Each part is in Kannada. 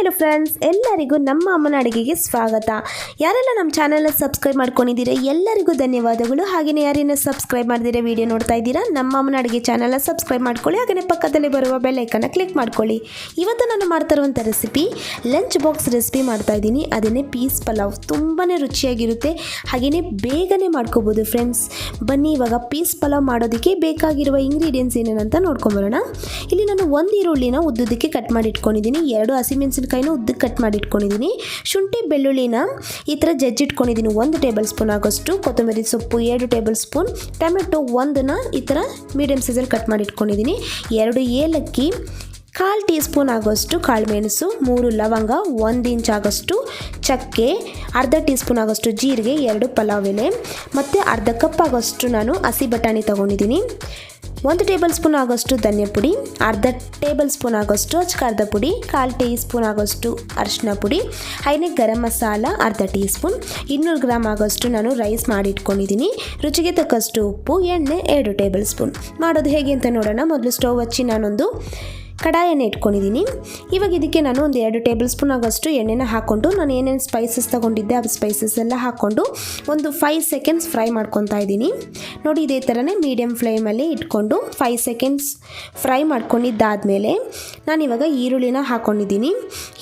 हेलो फ्रेंड्स ಎಲ್ಲರಿಗೂ ನಮ್ಮ ಅಮ್ಮನ ಅಡಿಗೆಗೆ ಸ್ವಾಗತ। ಯಾರೆಲ್ಲ ನಮ್ಮ ಚಾನೆಲ್ ಸಬ್ಸ್ಕ್ರೈಬ್ ಮಾಡ್ಕೊಂಡಿದ್ದೀರಾ ಎಲ್ಲರಿಗೂ ಧನ್ಯವಾದಗಳು। ಹಾಗೇನೇ ಯಾರೇನ ಸಬ್ಸ್ಕ್ರೈಬ್ ಮಾಡಿದಿರಾ ವಿಡಿಯೋ ನೋಡ್ತಾ ಇದ್ದೀರಾ ನಮ್ಮ ಅಮ್ಮನ ಅಡಿಗೆ ಚಾನೆಲ್ ಸಬ್ಸ್ಕ್ರೈಬ್ ಮಾಡ್ಕೊಳ್ಳಿ, ಹಾಗೇನೇ ಪಕ್ಕದಲ್ಲಿ ಬರುವ ಬೆಲ್ ಐಕಾನ್ ಕ್ಲಿಕ್ ಮಾಡ್ಕೊಳ್ಳಿ। ಇವತ್ತು ನಾನು ಮಾಡ್ತಾ ಇರುವಂತ ರೆಸಿಪಿ ಲಂಚ್ ಬಾಕ್ಸ್ ರೆಸಿಪಿ ಮಾಡ್ತಾ ಇದ್ದೀನಿ, ಅದನ್ನೇ ಪೀಸ್ ಪಲಾವ್। ತುಂಬಾನೇ ರುಚಿಯಾಗಿರುತ್ತೆ, ಹಾಗೇನೇ ಬೇಗನೆ ಮಾಡ್ಕೋಬಹುದು ಫ್ರೆಂಡ್ಸ್। ಬನ್ನಿ ಇವಾಗ ಪೀಸ್ ಪಲಾವ್ ಮಾಡೋದಕ್ಕೆ ಬೇಕಾಗಿರುವ ಇಂಗ್ರೀಡಿಯೆಂಟ್ಸ್ ಏನೇನಂತ ನೋಡ್ಕೊಂಡು ಬರೋಣ। ಇಲ್ಲಿ ನಾನು ಒಂದು ಈರುಳ್ಳಿನ ಉದ್ದುದಕ್ಕೆ ಕಟ್ ಮಾಡಿ ಇಟ್ಕೊಂಡಿದ್ದೀನಿ, 2 ಹಸಿಮೆಣಸಿನಕಾಯಿನ ಉದ್ದಕ್ಕೆ ಕಟ್ ಮಾಡಿ ಇಟ್ಕೊಂಡಿದ್ದೀನಿ, ಶುಂಠಿ ಬೆಳ್ಳುಳ್ಳಿನ ಈ ಥರ ಜಜ್ಜಿಟ್ಕೊಂಡಿದ್ದೀನಿ 1 ಟೇಬಲ್ ಸ್ಪೂನ್ ಆಗೋಷ್ಟು, ಕೊತ್ತಂಬರಿ ಸೊಪ್ಪು 2 ಟೇಬಲ್ ಸ್ಪೂನ್, ಟೊಮೆಟೊ 1ನ ಈ ಥರ ಮೀಡಿಯಮ್ ಸೈಜಲ್ಲಿ ಕಟ್ ಮಾಡಿ ಇಟ್ಕೊಂಡಿದ್ದೀನಿ, 2 ಏಲಕ್ಕಿ, 1/4 ಟೀ ಸ್ಪೂನ್ ಆಗೋಷ್ಟು ಕಾಳುಮೆಣಸು, 3 ಲವಂಗ, 1 ಇಂಚ್ ಆಗೋಷ್ಟು ಚಕ್ಕೆ, ಅರ್ಧ ಟೀ ಸ್ಪೂನ್ ಆಗೋಷ್ಟು ಜೀರಿಗೆ, 2 ಪಲಾವ್ ಎಲೆ ಮತ್ತು ಅರ್ಧ ಕಪ್ ಆಗೋಷ್ಟು ನಾನು ಹಸಿ ಬಟಾಣಿ ತೊಗೊಂಡಿದ್ದೀನಿ, 1 ಟೇಬಲ್ ಸ್ಪೂನ್ ಆಗೋಷ್ಟು ಧನಿಯಾ ಪುಡಿ, ಅರ್ಧ ಟೇಬಲ್ ಸ್ಪೂನ್ ಆಗೋಷ್ಟು ಅಚ್ಕಾರದ ಪುಡಿ, 1/4 ಟೀ ಸ್ಪೂನ್ ಆಗೋಷ್ಟು ಅರಿಶಿನ ಪುಡಿ, ಹಾಗೆಯೇ ಗರಂ ಮಸಾಲ ಅರ್ಧ ಟೀ ಸ್ಪೂನ್, 200 ಗ್ರಾಮ್ ಆಗೋಷ್ಟು ನಾನು ರೈಸ್ ಮಾಡಿ ಇಟ್ಕೊಂಡಿದ್ದೀನಿ, ರುಚಿಗೆ ತಕ್ಕಷ್ಟು ಉಪ್ಪು, ಎಣ್ಣೆ 2 ಟೇಬಲ್ ಸ್ಪೂನ್। ಮಾಡೋದು ಹೇಗೆ ಅಂತ ನೋಡೋಣ। ಮೊದಲು ಸ್ಟವ್ ಹಚ್ಚಿ ನಾನೊಂದು ಕಡಾಯನ್ನು ಇಟ್ಕೊಂಡಿದ್ದೀನಿ। ಇವಾಗ ಇದಕ್ಕೆ ನಾನು ಒಂದು 2 ಟೇಬಲ್ ಸ್ಪೂನ್ ಆಗೋಷ್ಟು ಎಣ್ಣೆನ ಹಾಕ್ಕೊಂಡು ನಾನು ಏನೇನು ಸ್ಪೈಸಸ್ ತೊಗೊಂಡಿದ್ದೆ ಆ ಸ್ಪೈಸಸ್ ಎಲ್ಲ ಹಾಕ್ಕೊಂಡು ಒಂದು 5 ಸೆಕೆಂಡ್ಸ್ ಫ್ರೈ ಮಾಡ್ಕೊತಾ ಇದ್ದೀನಿ। ನೋಡಿ ಇದೇ ಥರನೇ ಮೀಡಿಯಮ್ ಫ್ಲೇಮಲ್ಲಿ ಇಟ್ಕೊಂಡು 5 ಸೆಕೆಂಡ್ಸ್ ಫ್ರೈ ಮಾಡ್ಕೊಂಡಿದ್ದಾದಮೇಲೆ ನಾನಿವಾಗ ಈರುಳ್ಳಿನ ಹಾಕ್ಕೊಂಡಿದ್ದೀನಿ,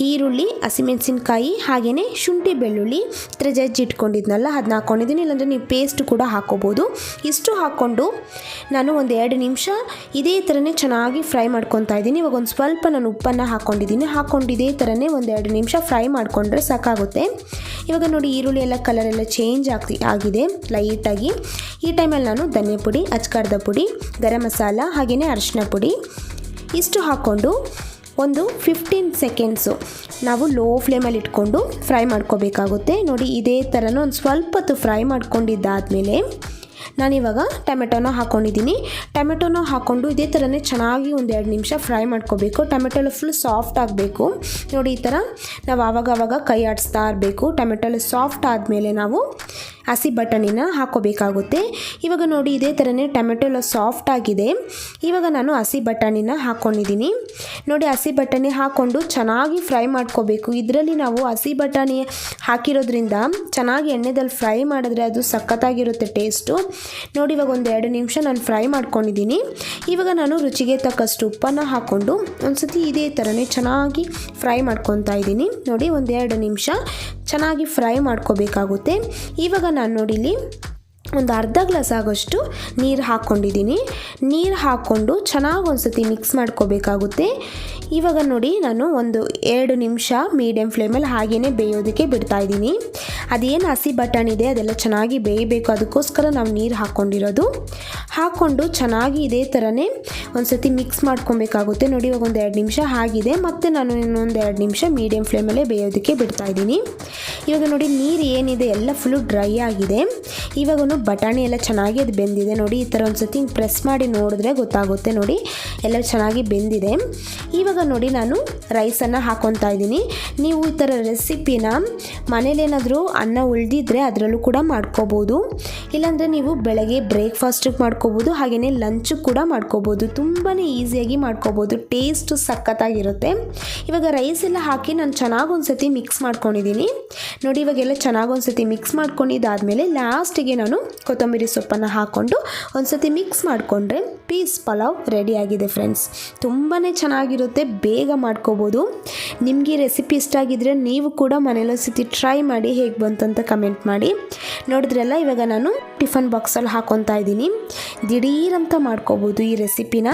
ಈರುಳ್ಳಿ, ಹಸಿಮೆಣಸಿನ್ಕಾಯಿ ಹಾಗೆಯೇ ಶುಂಠಿ ಬೆಳ್ಳುಳ್ಳಿ ಈ ಥರ ಜಜ್ಜಿ ಇಟ್ಕೊಂಡಿದ್ನಲ್ಲ ಅದನ್ನ ಹಾಕ್ಕೊಂಡಿದ್ದೀನಿ, ಇಲ್ಲಾಂದರೆ ನೀವು ಪೇಸ್ಟ್ ಕೂಡ ಹಾಕ್ಕೋಬೋದು। ಇಷ್ಟು ಹಾಕ್ಕೊಂಡು ನಾನು ಒಂದು 2 ನಿಮಿಷ ಇದೇ ಥರನೇ ಚೆನ್ನಾಗಿ ಫ್ರೈ ಮಾಡ್ಕೊತಾ ಇದ್ದೀನಿ। ಇವಾಗ ಒಂದು ಸ್ವಲ್ಪ ನಾನು ಉಪ್ಪನ್ನು ಹಾಕ್ಕೊಂಡಿದ್ದೀನಿ, ಹಾಕ್ಕೊಂಡು ಇದೇ ಥರನೇ ಒಂದು 2 ನಿಮಿಷ ಫ್ರೈ ಮಾಡಿಕೊಂಡ್ರೆ ಸಾಕಾಗುತ್ತೆ। ಇವಾಗ ನೋಡಿ ಈರುಳ್ಳಿ ಎಲ್ಲ ಕಲರ್ ಎಲ್ಲ ಚೇಂಜ್ ಆಗಿದೆ ಲೈಟಾಗಿ। ಈ ಟೈಮಲ್ಲಿ ನಾನು ಧನಿಯಾ ಪುಡಿ, ಅಚ್ಕಾರದ ಪುಡಿ, ಗರಂ ಮಸಾಲ ಹಾಗೆಯೇ ಅರಿಶಿನ ಪುಡಿ ಇಷ್ಟು ಹಾಕ್ಕೊಂಡು ಒಂದು 15 ಸೆಕೆಂಡ್ಸು ನಾವು ಲೋ ಫ್ಲೇಮಲ್ಲಿ ಇಟ್ಕೊಂಡು ಫ್ರೈ ಮಾಡ್ಕೋಬೇಕಾಗುತ್ತೆ। ನೋಡಿ ಇದೇ ಥರನೂ ಒಂದು ಸ್ವಲ್ಪ ಹೊತ್ತು ಫ್ರೈ ಮಾಡ್ಕೊಂಡಿದ್ದಾದಮೇಲೆ ನಾನಿವಾಗ ಟೊಮೆಟೊನ ಹಾಕ್ಕೊಂಡಿದ್ದೀನಿ, ಟೊಮೆಟೊನ ಹಾಕ್ಕೊಂಡು ಇದೇ ಥರನೇ ಚೆನ್ನಾಗಿ ಒಂದು 2 ನಿಮಿಷ ಫ್ರೈ ಮಾಡ್ಕೋಬೇಕು। ಟೊಮೆಟೊ ಎಲ್ಲ ಫುಲ್ ಸಾಫ್ಟ್ ಆಗಬೇಕು, ನೋಡಿ ಈ ಥರ ನಾವು ಆವಾಗವಾಗ ಕೈ ಆಡಿಸ್ತಾ ಇರಬೇಕು। ಟೊಮೆಟೊ ಎಲ್ಲ ಸಾಫ್ಟ್ ಆದಮೇಲೆ ನಾವು ಹಸಿ ಬಟಾಣಿನ ಹಾಕ್ಕೋಬೇಕಾಗುತ್ತೆ। ಇವಾಗ ನೋಡಿ ಇದೇ ಥರನೇ ಟೊಮೆಟೊ ಎಲ್ಲ ಸಾಫ್ಟ್ ಆಗಿದೆ, ಇವಾಗ ನಾನು ಹಸಿ ಬಟಾಣಿನ ಹಾಕ್ಕೊಂಡಿದ್ದೀನಿ। ನೋಡಿ ಹಸಿ ಬಟಾಣಿ ಹಾಕ್ಕೊಂಡು ಚೆನ್ನಾಗಿ ಫ್ರೈ ಮಾಡ್ಕೋಬೇಕು। ಇದರಲ್ಲಿ ನಾವು ಹಸಿ ಬಟಾಣಿ ಹಾಕಿರೋದ್ರಿಂದ ಚೆನ್ನಾಗಿ ಎಣ್ಣೆದಲ್ಲಿ ಫ್ರೈ ಮಾಡಿದ್ರೆ ಅದು ಸಖತ್ತಾಗಿರುತ್ತೆ ಟೇಸ್ಟು। ನೋಡಿ ಇವಾಗ ಒಂದು 2 ನಿಮಿಷ ನಾನು ಫ್ರೈ ಮಾಡ್ಕೊಂಡಿದ್ದೀನಿ, ಇವಾಗ ನಾನು ರುಚಿಗೆ ತಕ್ಕಷ್ಟು ಉಪ್ಪನ್ನು ಹಾಕ್ಕೊಂಡು ಒಂದ್ಸತಿ ಇದೇ ಥರನೇ ಚೆನ್ನಾಗಿ ಫ್ರೈ ಮಾಡ್ಕೊತಾ ಇದ್ದೀನಿ। ನೋಡಿ ಒಂದು 2 ನಿಮಿಷ ಚೆನ್ನಾಗಿ ಫ್ರೈ ಮಾಡ್ಕೋಬೇಕಾಗುತ್ತೆ। ಇವಾಗ ನಾನು ನೋಡಿ ಇಲ್ಲಿ ಒಂದು ಅರ್ಧ ಗ್ಲಾಸ್ ಆಗೋಷ್ಟು ನೀರು ಹಾಕ್ಕೊಂಡಿದ್ದೀನಿ, ನೀರು ಹಾಕ್ಕೊಂಡು ಚೆನ್ನಾಗಿ ಒಂದ್ಸತಿ ಮಿಕ್ಸ್ ಮಾಡ್ಕೋಬೇಕಾಗುತ್ತೆ। ಇವಾಗ ನೋಡಿ ನಾನು ಒಂದು 2 ನಿಮಿಷ ಮೀಡಿಯಮ್ ಫ್ಲೇಮಲ್ಲಿ ಹಾಗೆಯೇ ಬೇಯೋದಕ್ಕೆ ಬಿಡ್ತಾಯಿದ್ದೀನಿ। ಅದೇನು ಹಸಿ ಬಟಾಣಿ ಇದೆ ಅದೆಲ್ಲ ಚೆನ್ನಾಗಿ ಬೇಯಬೇಕು, ಅದಕ್ಕೋಸ್ಕರ ನಾವು ನೀರು ಹಾಕ್ಕೊಂಡಿರೋದು। ಹಾಕ್ಕೊಂಡು ಚೆನ್ನಾಗಿ ಇದೇ ಥರನೇ ಒಂದ್ಸತಿ ಮಿಕ್ಸ್ ಮಾಡ್ಕೊಬೇಕಾಗುತ್ತೆ। ನೋಡಿ ಇವಾಗ ಒಂದು 2 ನಿಮಿಷ ಆಗಿದೆ, ಮತ್ತು ನಾನು ಇನ್ನೊಂದು 2 ನಿಮಿಷ ಮೀಡಿಯಮ್ ಫ್ಲೇಮಲ್ಲೇ ಬೇಯೋದಕ್ಕೆ ಬಿಡ್ತಾಯಿದ್ದೀನಿ। ಇವಾಗ ನೋಡಿ ನೀರು ಏನಿದೆ ಎಲ್ಲ ಫುಲ್ಲು ಡ್ರೈ ಆಗಿದೆ, ಇವಾಗ ಬಟಾಣಿ ಎಲ್ಲ ಚೆನ್ನಾಗಿ ಅದು ಬೆಂದಿದೆ। ನೋಡಿ ಈ ಥರ ಒಂದು ಸತಿ ಪ್ರೆಸ್ ಮಾಡಿ ನೋಡಿದ್ರೆ ಗೊತ್ತಾಗುತ್ತೆ, ನೋಡಿ ಎಲ್ಲ ಚೆನ್ನಾಗಿ ಬೆಂದಿದೆ। ಇವಾಗ ನೋಡಿ ನಾನು ರೈಸನ್ನು ಹಾಕ್ಕೊತಾ ಇದ್ದೀನಿ। ನೀವು ಈ ಥರ ರೆಸಿಪಿನ ಮನೇಲೇನಾದರೂ ಅನ್ನ ಉಳಿದಿದ್ರೆ ಅದರಲ್ಲೂ ಕೂಡ ಮಾಡ್ಕೋಬೋದು, ಇಲ್ಲಾಂದರೆ ನೀವು ಬೆಳಗ್ಗೆ ಬ್ರೇಕ್ಫಾಸ್ಟಿಗೆ ಮಾಡ್ಕೋಬೋದು, ಹಾಗೆಯೇ ಲಂಚು ಕೂಡ ಮಾಡ್ಕೋಬೋದು, ತುಂಬಾ ಈಸಿಯಾಗಿ ಮಾಡ್ಕೋಬೋದು, ಟೇಸ್ಟು ಸಖತ್ತಾಗಿರುತ್ತೆ। ಇವಾಗ ರೈಸ್ ಎಲ್ಲ ಹಾಕಿ ನಾನು ಚೆನ್ನಾಗಿ ಒಂದು ಸತಿ ಮಿಕ್ಸ್ ಮಾಡ್ಕೊಂಡಿದ್ದೀನಿ। ನೋಡಿ ಇವಾಗೆಲ್ಲ ಚೆನ್ನಾಗಿ ಒಂದು ಸತಿ ಮಿಕ್ಸ್ ಮಾಡ್ಕೊಂಡಿದ್ದಾದಮೇಲೆ ಲಾಸ್ಟಿಗೆ ನಾನು ಕೊತ್ತಂಬರಿ ಸೊಪ್ಪನ್ನು ಹಾಕ್ಕೊಂಡು ಒಂದು ಸತಿ ಮಿಕ್ಸ್ ಮಾಡಿಕೊಂಡ್ರೆ ಪೀಸ್ ಪಲಾವ್ ರೆಡಿಯಾಗಿದೆ ಫ್ರೆಂಡ್ಸ್। ತುಂಬಾ ಚೆನ್ನಾಗಿರುತ್ತೆ, ಬೇಗ ಮಾಡ್ಕೋಬೋದು। ನಿಮಗೆ ರೆಸಿಪಿ ಇಷ್ಟ ಆಗಿದ್ರೆ ನೀವು ಕೂಡ ಮನೇಲಿ ಒಂದು ಸತಿ ಟ್ರೈ ಮಾಡಿ, ಹೇಗೆ ಬಂತು ಅಂತ ಕಮೆಂಟ್ ಮಾಡಿ। ನೋಡಿದ್ರಲ್ಲ ಇವಾಗ ನಾನು ಟಿಫನ್ ಬಾಕ್ಸಲ್ಲಿ ಹಾಕ್ಕೊತಾ ಇದ್ದೀನಿ, ದಿಢೀರಂತ ಮಾಡ್ಕೋಬೋದು ಈ ರೆಸಿಪಿನ।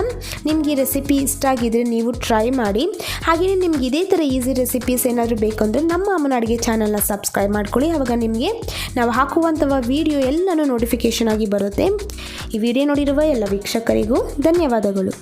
ನಿಮ್ಗೆ ಈ ರೆಸಿಪಿ ಇಷ್ಟ ಆಗಿದ್ರೆ ನೀವು ಟ್ರೈ ಮಾಡಿ, ಹಾಗೆಯೇ ನಿಮ್ಗೆ ಇದೇ ಥರ ಈಸಿ ರೆಸಿಪೀಸ್ ಏನಾದರೂ ಬೇಕಂದರೆ ನಮ್ಮ ಅಮ್ಮನ ಅಡುಗೆ ಚಾನಲ್ನ ಸಬ್ಸ್ಕ್ರೈಬ್ ಮಾಡ್ಕೊಳ್ಳಿ, ಆವಾಗ ನಿಮಗೆ ನಾವು ಹಾಕುವಂತಹ ವಿಡಿಯೋ ಎಲ್ಲನೂ ನೋಟಿಫಿಕೇಷನ್ ಆಗಿ ಬರುತ್ತೆ। ಈ ವಿಡಿಯೋ ನೋಡಿರುವ ಎಲ್ಲ ವೀಕ್ಷಕರಿಗೂ ಧನ್ಯವಾದಗಳು।